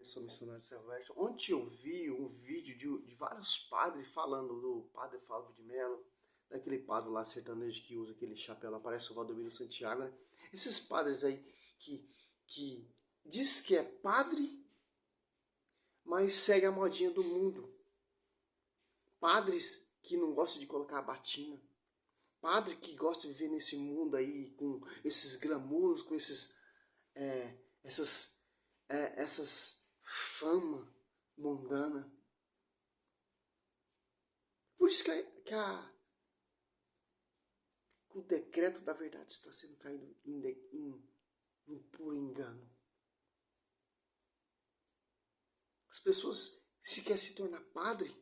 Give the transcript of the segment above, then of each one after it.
Sou missionário Silvestre. Ontem eu vi um vídeo de vários padres falando do padre Fábio de Mello, daquele padre lá sertanejo que usa aquele chapéu lá, parece o Valdomiro Santiago, né? Esses padres aí que diz que é padre, mas segue a modinha do mundo. Padres que não gostam de colocar a batina. Padre que gosta de viver nesse mundo aí com esses glamours, com essas fama mundana. Por isso que o decreto da verdade está sendo caído em puro engano. As pessoas se querem se tornar padre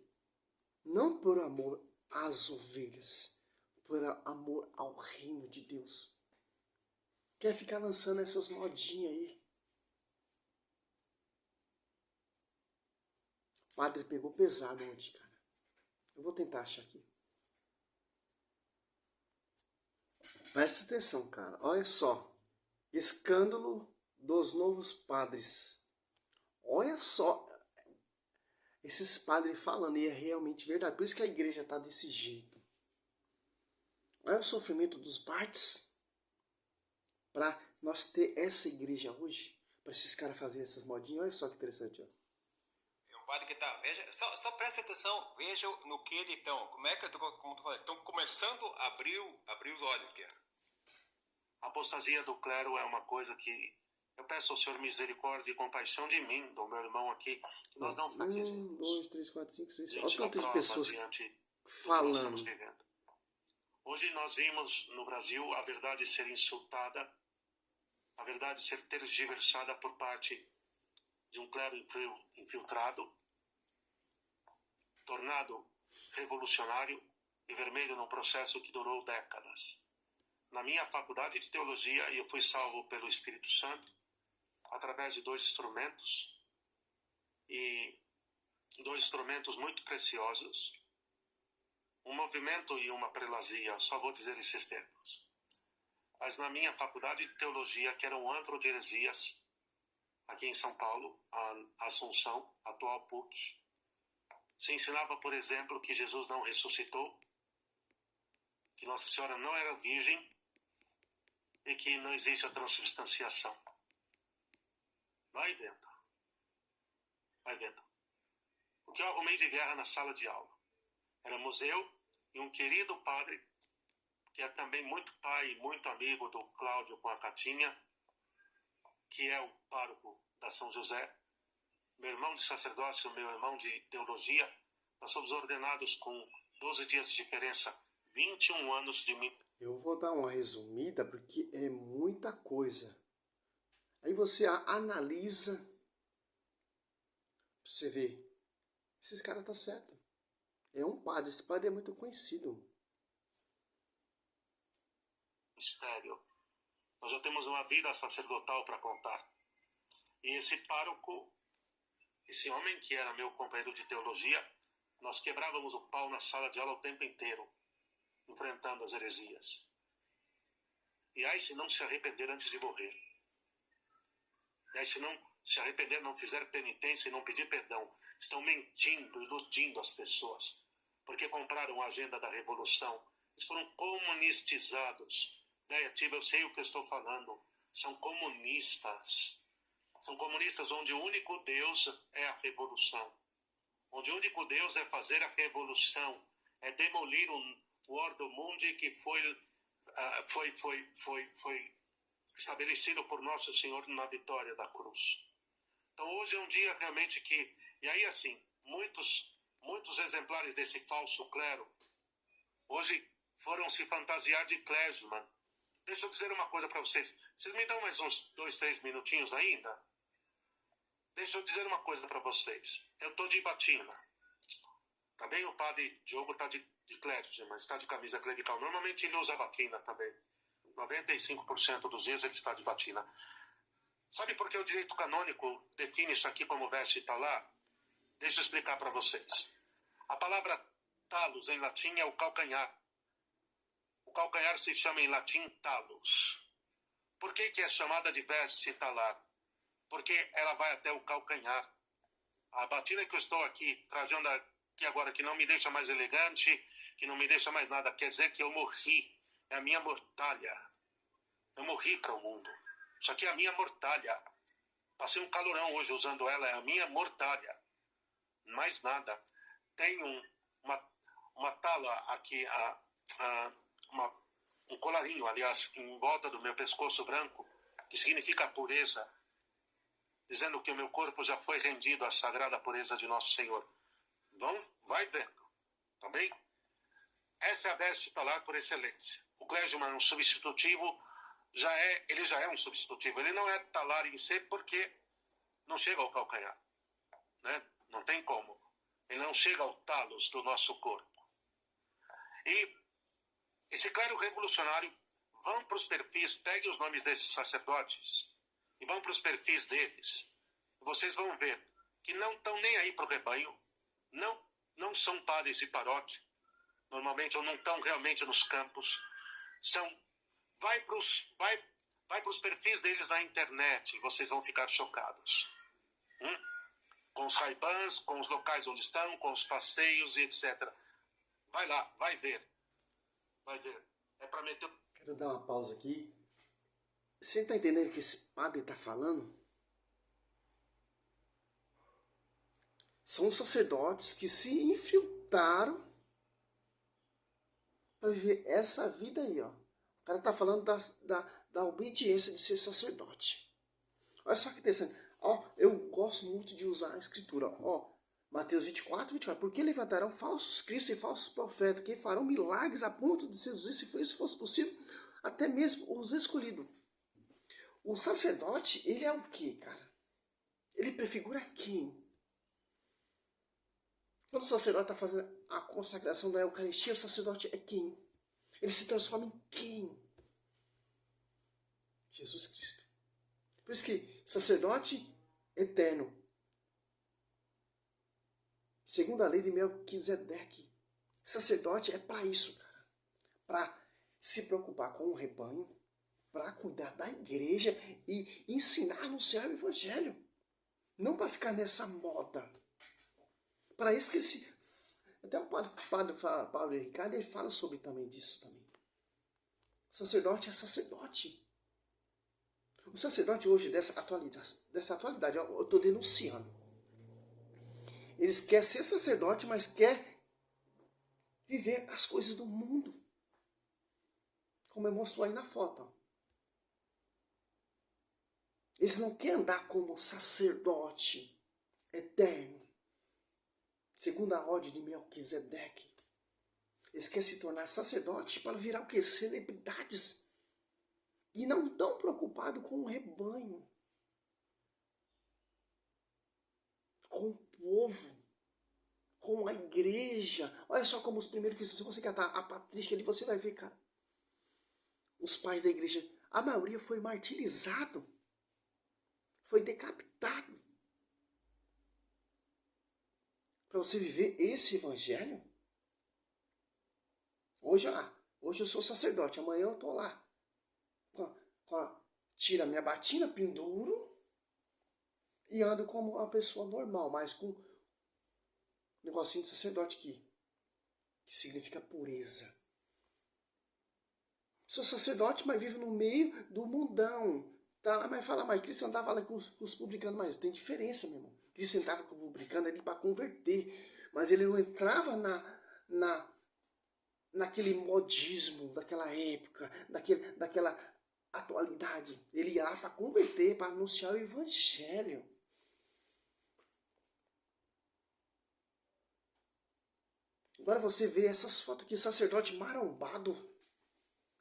não por amor às ovelhas, por amor ao reino de Deus. Quer ficar lançando essas modinhas aí. O padre pegou pesado ontem, cara. Eu vou tentar achar aqui. Presta atenção, cara. Olha só. Escândalo dos novos padres. Olha só. Esses padres falando, e é realmente verdade. Por isso que a igreja está desse jeito. Olha o sofrimento dos partes para nós ter essa igreja hoje. Para esses caras fazerem essas modinhas. Olha só que interessante, ó. É um padre que tá, veja, só presta atenção, veja no que eles estão, como tu fala, estão começando a abrir os olhos, Guerra. A apostasia do clero é uma coisa que eu peço ao Senhor misericórdia e compaixão de mim, do meu irmão aqui, que nós não fraquejemos. 1, 2, 3, 4, 5, 6, 7. Olha o Diante da tanto de prova, pessoas diante do que nós falando. estamos vivendo. Hoje nós vimos no Brasil a verdade ser insultada, a verdade ser tergiversada por parte de um clero infiltrado, tornado revolucionário e vermelho num processo que durou décadas. Na minha faculdade de teologia, eu fui salvo pelo Espírito Santo através de dois instrumentos, e dois instrumentos muito preciosos, um movimento e uma prelazia, só vou dizer esses termos. Mas na minha faculdade de teologia, que era um antro de heresias, aqui em São Paulo, a Assunção, atual PUC, se ensinava, por exemplo, que Jesus não ressuscitou, que Nossa Senhora não era virgem e que não existe a transubstanciação. Vai vendo. Vai vendo. O que eu arrumei de guerra na sala de aula? Éramos eu e um querido padre, que é também muito pai e muito amigo do Cláudio com a Catinha, que é o pároco da São José, meu irmão de sacerdócio, meu irmão de teologia. Nós somos ordenados com 12 dias de diferença, 21 anos de mim. Eu vou dar uma resumida porque é muita coisa. Aí você analisa, você vê, esses caras tá certo. É um padre, esse padre é muito conhecido. Mistério. Nós já temos uma vida sacerdotal para contar. E esse pároco, esse homem que era meu companheiro de teologia, nós quebrávamos o pau na sala de aula o tempo inteiro, enfrentando as heresias. E aí se não se arrepender antes de morrer. E aí se não se arrepender, não fizer penitência e não pedir perdão, estão mentindo, iludindo as pessoas, porque compraram a agenda da revolução. Eles foram comunistizados. Eu sei o que eu estou falando. São comunistas. São comunistas onde o único Deus é a revolução. Onde o único Deus é fazer a revolução. É demolir o Ordo Mundi que foi estabelecido por Nosso Senhor na vitória da cruz. Então hoje é um dia realmente que... E aí assim, muitos exemplares desse falso clero hoje foram se fantasiar de clergyman. Deixa eu dizer uma coisa para vocês. Vocês me dão mais uns 2, 3 minutinhos ainda? Deixa eu dizer uma coisa para vocês. Eu estou de batina. Tá bem? O padre Diogo está de clergyman, está de camisa clerical. Normalmente ele usa batina também. 95% dos dias ele está de batina. Sabe por que o direito canônico define isso aqui como veste talar? Deixa eu explicar para vocês. A palavra talos em latim é o calcanhar. O calcanhar se chama em latim talus. Por que é chamada de veste talar? porque ela vai até o calcanhar. A batina que eu estou aqui trazendo aqui agora, que não me deixa mais elegante, que não me deixa mais nada, quer dizer que eu morri. É a minha mortalha. Eu morri para o mundo. Isso aqui é a minha mortalha. Passei um calorão hoje usando ela, é a minha mortalha. Mais nada. Tem uma tala aqui, um colarinho, aliás, em volta do meu pescoço branco, que significa pureza, dizendo que o meu corpo já foi rendido à sagrada pureza de Nosso Senhor. Vai vendo, tá bem? Essa é a veste talar por excelência. O clergyman é um substitutivo, ele já é um substitutivo. Ele não é talar em si porque não chega ao calcanhar, né? Não tem como. Ele não chega ao talos do nosso corpo. E esse clero revolucionário, vão para os perfis, pegue os nomes desses sacerdotes e vão para os perfis deles. Vocês vão ver que não estão nem aí para o rebanho, não são padres de paróquia, normalmente, ou não estão realmente nos campos. Vai para os perfis deles na internet e vocês vão ficar chocados. Com os raibãs, com os locais onde estão, com os passeios e etc. Vai lá, vai ver. Vai ver. É para meter... Quero dar uma pausa aqui. Você está entendendo o que esse padre está falando? São os sacerdotes que se infiltraram para viver essa vida aí, ó. O cara está falando da obediência de ser sacerdote. Olha só que interessante. Ó, eu gosto muito de usar a escritura. Ó, Mateus 24. Porque levantarão falsos cristos e falsos profetas que farão milagres a ponto de seduzir, se isso fosse possível, até mesmo os escolhidos. O sacerdote, ele é o quê, cara? Ele prefigura quem? Quando o sacerdote está fazendo a consagração da Eucaristia, o sacerdote é quem? Ele se transforma em quem? Jesus Cristo. Por isso que sacerdote eterno, segundo a lei de Melquisedeque, sacerdote é para isso, cara. Para se preocupar com o rebanho, para cuidar da igreja e ensinar a anunciar o evangelho. Não para ficar nessa moda. Para isso que até o padre Ricardo, ele fala sobre também disso também. Sacerdote é sacerdote. O sacerdote hoje, dessa atualidade, eu estou denunciando. Eles querem ser sacerdote, mas quer viver as coisas do mundo. Como eu mostro aí na foto. Eles não querem andar como sacerdote eterno, segundo a ordem de Melquisedeque. Eles querem se tornar sacerdote para virar o quê? Celebridades. E não estão preocupados com o rebanho, com o povo, com a igreja. Olha só como os primeiros cristãos, se você catar a patrística ali, você vai ver, cara. Os pais da igreja, a maioria foi martirizado, foi decapitado. Para você viver esse evangelho. Hoje eu sou sacerdote, amanhã eu estou lá. Tira minha batina, penduro e ando como uma pessoa normal, mas com um negocinho de sacerdote aqui, que significa pureza. Sou sacerdote, mas vivo no meio do mundão. Tá? Mas fala, mas Cristo andava lá com os publicanos, mas tem diferença, meu irmão. Cristo entrava com o publicano ali para converter, mas ele não entrava naquele modismo daquela época, daquela atualidade. Ele ia lá para converter, para anunciar o evangelho. Agora você vê essas fotos aqui, sacerdote marombado,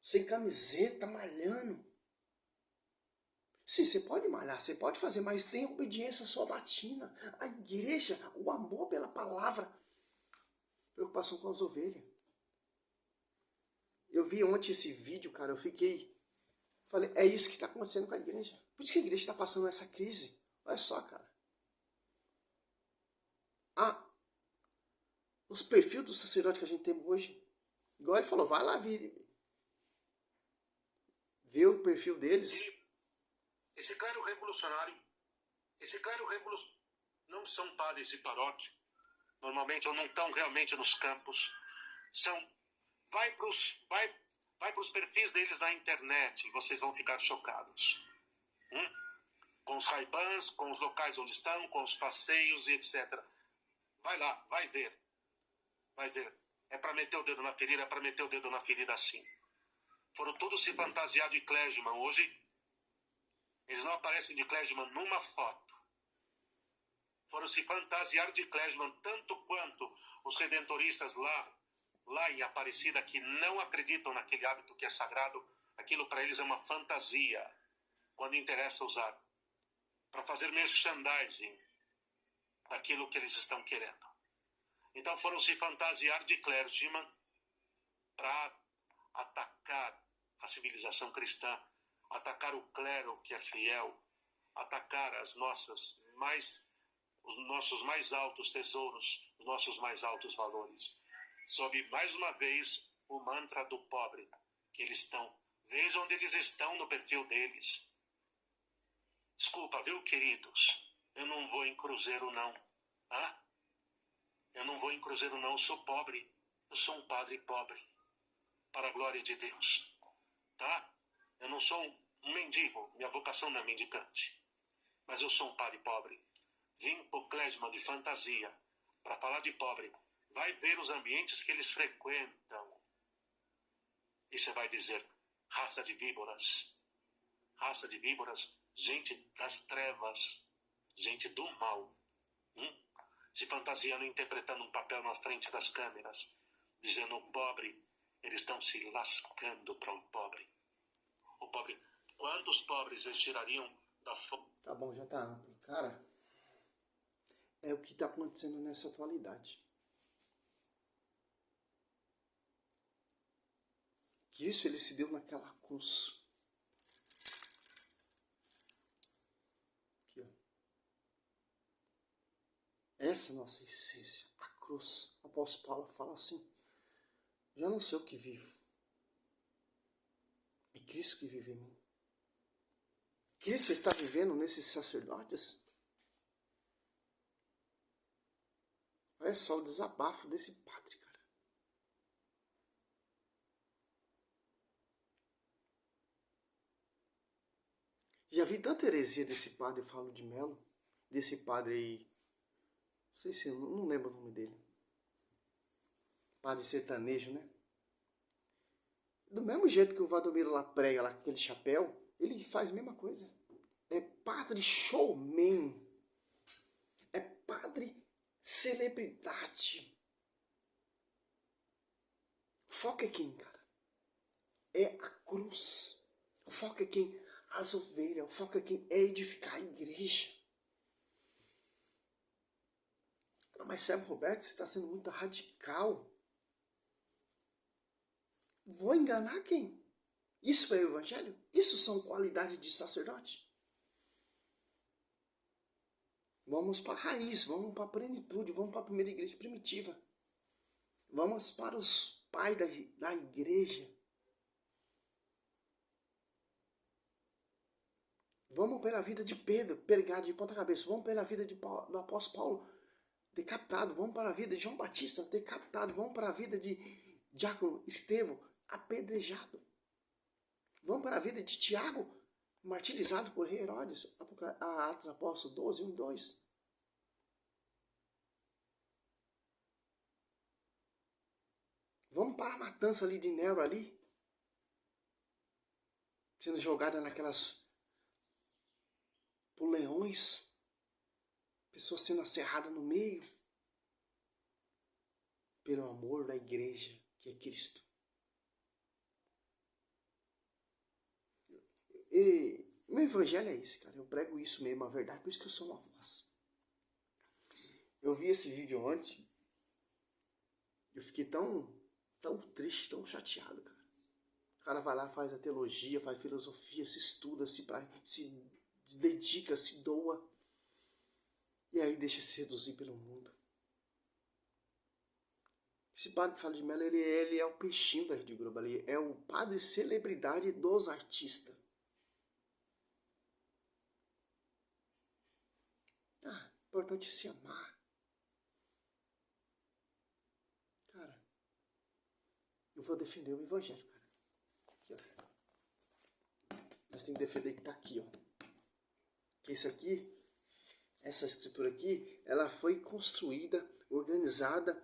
sem camiseta, malhando. Sim, você pode malhar, você pode fazer, mas tem obediência à sua batina. A igreja, o amor pela palavra, preocupação com as ovelhas. Eu vi ontem esse vídeo, cara, falei, é isso que está acontecendo com a igreja. Por isso que a igreja está passando essa crise. Olha só, cara. Os perfis do sacerdote que a gente tem hoje, igual ele falou, vai lá ver o perfil deles. Esse clero revolucionário Esse clero revolucionário não são padres de paróquia, normalmente, ou não estão realmente nos campos. Vai para os perfis deles na internet e vocês vão ficar chocados. Com os Ray-Bans, com os locais onde estão, com os passeios e etc. Vai lá, vai ver. Vai ver. É para meter o dedo na ferida, é para meter o dedo na ferida assim. Foram todos se fantasiar de clergyman. Hoje, eles não aparecem de clergyman numa foto. Foram se fantasiar de clergyman tanto quanto os redentoristas lá em Aparecida, que não acreditam naquele hábito que é sagrado. Aquilo para eles é uma fantasia, quando interessa usar, para fazer merchandising daquilo que eles estão querendo. Então foram se fantasiar de clergyman para atacar a civilização cristã, atacar o clero que é fiel, atacar os nossos mais altos tesouros, os nossos mais altos valores. Sob, mais uma vez, o mantra do pobre, que eles estão. Veja onde eles estão no perfil deles. Desculpa, viu, queridos? Eu não vou em cruzeiro, não. Eu não vou em cruzeiro, não. Eu sou pobre. Eu sou um padre pobre. Para a glória de Deus. Tá? Eu não sou um mendigo. Minha vocação não é mendicante. Mas eu sou um padre pobre. Vim pro clésima de fantasia para falar de pobre. Vai ver os ambientes que eles frequentam. E você vai dizer, raça de víboras. Raça de víboras, gente das trevas, gente do mal. Se fantasiando, interpretando um papel na frente das câmeras, dizendo o pobre, eles estão se lascando para o pobre. O pobre, quantos pobres eles tirariam da fome? Tá bom, já tá amplo. Cara, é o que tá acontecendo nessa atualidade. Que isso ele se deu naquela cruz. Aqui, ó. Essa é a nossa essência, a cruz. O apóstolo Paulo fala assim, já não sei o que vivo. É Cristo que vive em mim. Cristo está vivendo nesses sacerdotes. Olha só o desabafo desse padre, cara. Já vi tanta heresia desse padre, Falo de Melo, desse padre aí, não sei se, não lembro o nome dele. Padre sertanejo, né? Do mesmo jeito que o Valdomiro lá prega lá com aquele chapéu, ele faz a mesma coisa. É padre showman. É padre celebridade. O foco é quem, cara? É a cruz. O foco é quem? As ovelhas. O foco é quem? É edificar a igreja. Não, mas Sérgio Roberto, você está sendo muito radical. Vou enganar quem? Isso é o evangelho? Isso são qualidades de sacerdote? Vamos para a raiz, vamos para a plenitude, vamos para a primeira igreja primitiva. Vamos para os pais da igreja. Vamos pela vida de Pedro, pregado de ponta cabeça. Vamos pela vida do apóstolo Paulo, decapitado. Vamos para a vida de João Batista, decapitado. Vamos para a vida de Diácono Estevão, apedrejado. Vamos para a vida de Tiago, martirizado por rei Herodes, Atos Apóstolos 12, 1 e 2. Vamos para a matança ali de Nero ali, sendo jogada naquelas por leões, pessoas sendo acerradas no meio, pelo amor da igreja, que é Cristo. E meu evangelho é esse, cara. Eu prego isso mesmo, a verdade. Por isso que eu sou uma voz. Eu vi esse vídeo ontem. Eu fiquei tão triste, tão chateado, cara. O cara vai lá, faz a teologia, faz filosofia, se estuda, se dedica, se doa. E aí deixa se seduzir pelo mundo. Esse padre Falo de Melo, ele é o peixinho da Rede Globo ali. É o padre celebridade dos artistas. importante é se amar. Cara, eu vou defender o evangelho, cara. Aqui, ó. Nós temos que defender que tá aqui, ó. Que isso aqui, essa escritura aqui, ela foi construída, organizada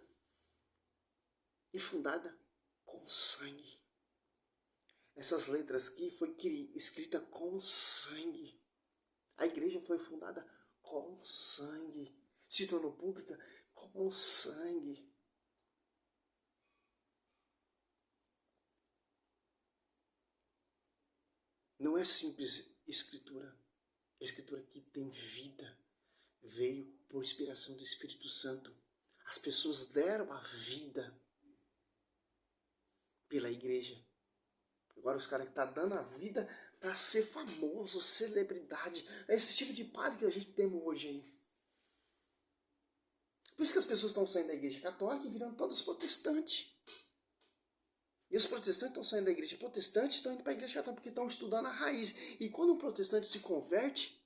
e fundada com sangue. Essas letras aqui foi escrita com sangue. A igreja foi fundada com sangue. Se tornou pública com sangue. Não é simples escritura. A escritura aqui tem vida. Veio por inspiração do Espírito Santo. As pessoas deram a vida pela igreja. Agora os caras que estão dando a vida para ser famoso, celebridade. É esse tipo de padre que a gente tem hoje aí. Por isso que as pessoas estão saindo da igreja católica e virando todos protestantes. E os protestantes estão saindo da igreja protestante e estão indo para a igreja católica porque estão estudando a raiz. E quando um protestante se converte,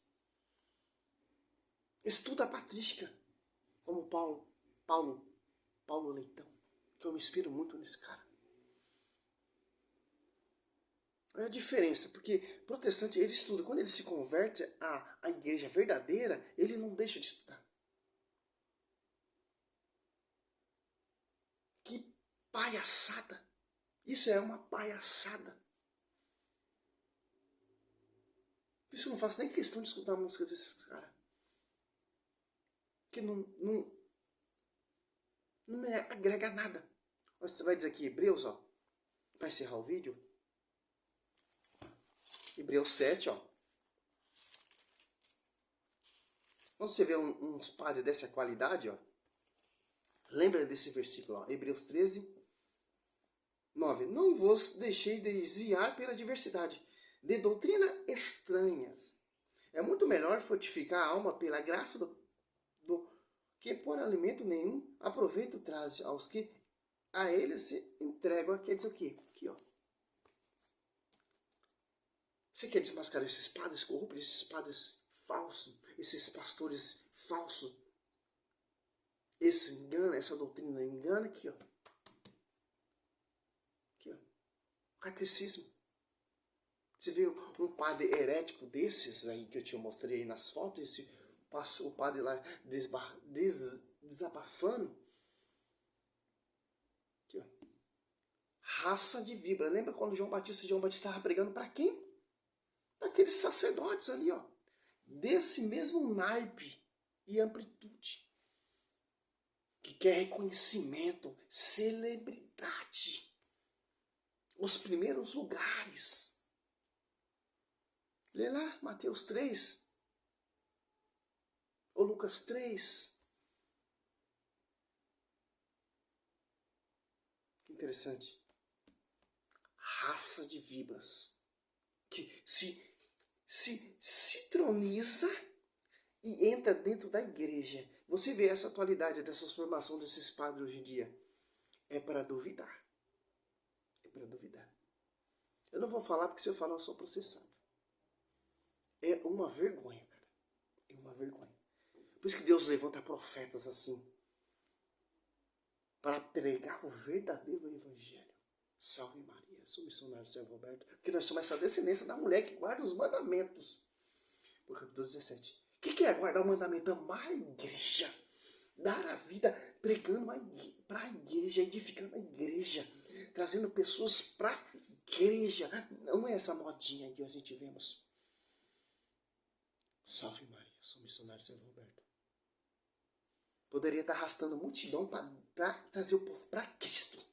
estuda a patrística. Como Paulo Leitão. Que eu me inspiro muito nesse cara. Olha a diferença, porque protestante, ele estuda. Quando ele se converte à igreja verdadeira, ele não deixa de estudar. Que palhaçada! Isso é uma palhaçada. Por isso eu não faço nem questão de escutar músicas desses caras. Que não me agrega nada. Você vai dizer aqui, Hebreus, ó, para encerrar o vídeo. Hebreus 7, ó. Quando você vê uns padres dessa qualidade, ó, lembra desse versículo, ó, Hebreus 13, 9. Não vos deixei desviar pela diversidade de doutrina estranhas. É muito melhor fortificar a alma pela graça do que por alimento nenhum aproveito traz aos que a eles se entregam. Quer dizer o quê? Aqui, ó. Você quer desmascarar esses padres corruptos, esses padres falsos, esses pastores falsos? Esse engano, essa doutrina engana aqui, ó. Aqui, ó. Catecismo. Você vê um padre herético desses aí que eu te mostrei aí nas fotos, o padre lá desabafando. Aqui, ó. Raça de víbora. Lembra quando João Batista estava pregando para quem? Aqueles sacerdotes ali, ó, desse mesmo naipe e amplitude, que quer reconhecimento, celebridade, os primeiros lugares. Lê lá, Mateus 3, ou Lucas 3. Que interessante. Raça de víboras, que se troniza e entra dentro da igreja. Você vê essa atualidade dessas formações desses padres hoje em dia. É para duvidar. É para duvidar. Eu não vou falar porque se eu falar eu sou processado. É uma vergonha, cara. É uma vergonha. Por isso que Deus levanta profetas assim. Para pregar o verdadeiro evangelho. Salve Maria. Sou missionário São Roberto, porque nós somos essa descendência da mulher que guarda os mandamentos. Por capítulo 17. O que é guardar o mandamento? Amar a igreja. Dar a vida pregando para a igreja, edificando a igreja. Trazendo pessoas para a igreja. Não é essa modinha que a gente vemos. Salve Maria, sou missionário São Roberto. Poderia estar arrastando multidão para trazer o povo para Cristo.